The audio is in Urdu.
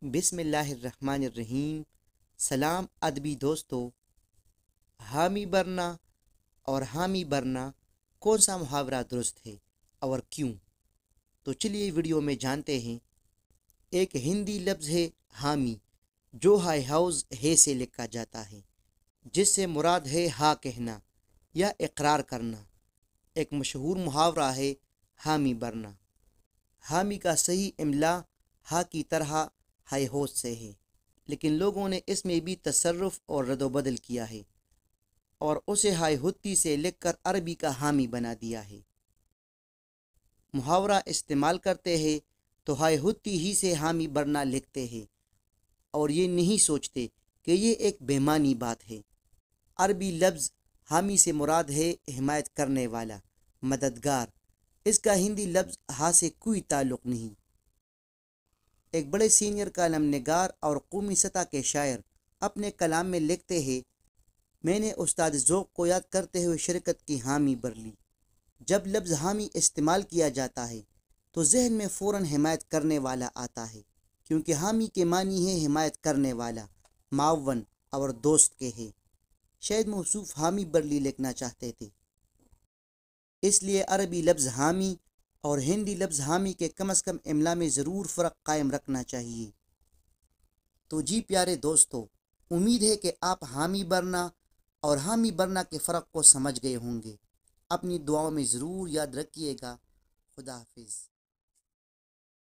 بسم اللہ الرحمن الرحیم۔ سلام ادبی دوستو۔ حامی برنا اور حامی برنا کون سا محاورہ درست ہے اور کیوں؟ تو چلیے ویڈیو میں جانتے ہیں۔ ایک ہندی لفظ ہے حامی، جو ہائی ہاؤس ہے سے لکھا جاتا ہے، جس سے مراد ہے ہاں کہنا یا اقرار کرنا۔ ایک مشہور محاورہ ہے حامی برنا۔ حامی کا صحیح املا ہاں کی طرح ہائی ہوس سے ہے، لیکن لوگوں نے اس میں بھی تصرف اور رد و بدل کیا ہے اور اسے ہائی ہوتی سے لکھ کر عربی کا حامی بنا دیا ہے۔ محاورہ استعمال کرتے ہیں تو ہائی ہوتی ہی سے حامی برنا لکھتے ہیں اور یہ نہیں سوچتے کہ یہ ایک بےمانی بات ہے۔ عربی لفظ حامی سے مراد ہے حمایت کرنے والا، مددگار۔ اس کا ہندی لفظ ہاں سے کوئی تعلق نہیں۔ ایک بڑے سینئر کالم نگار اور قومی سطح کے شاعر اپنے کلام میں لکھتے ہیں، میں نے استاد ذوق کو یاد کرتے ہوئے شرکت کی حامی بھر لی۔ جب لفظ حامی استعمال کیا جاتا ہے تو ذہن میں فوراً حمایت کرنے والا آتا ہے، کیونکہ حامی کے معنی ہے حمایت کرنے والا، معاون اور دوست کے ہے۔ شاید موصوف حامی برلی لکھنا چاہتے تھے، اس لیے عربی لفظ حامی اور ہندی لفظ حامی کے کم از کم املا میں ضرور فرق قائم رکھنا چاہیے۔ تو جی پیارے دوستو، امید ہے کہ آپ حامی برنا اور حامی برنا کے فرق کو سمجھ گئے ہوں گے۔ اپنی دعاؤں میں ضرور یاد رکھیے گا۔ خدا حافظ۔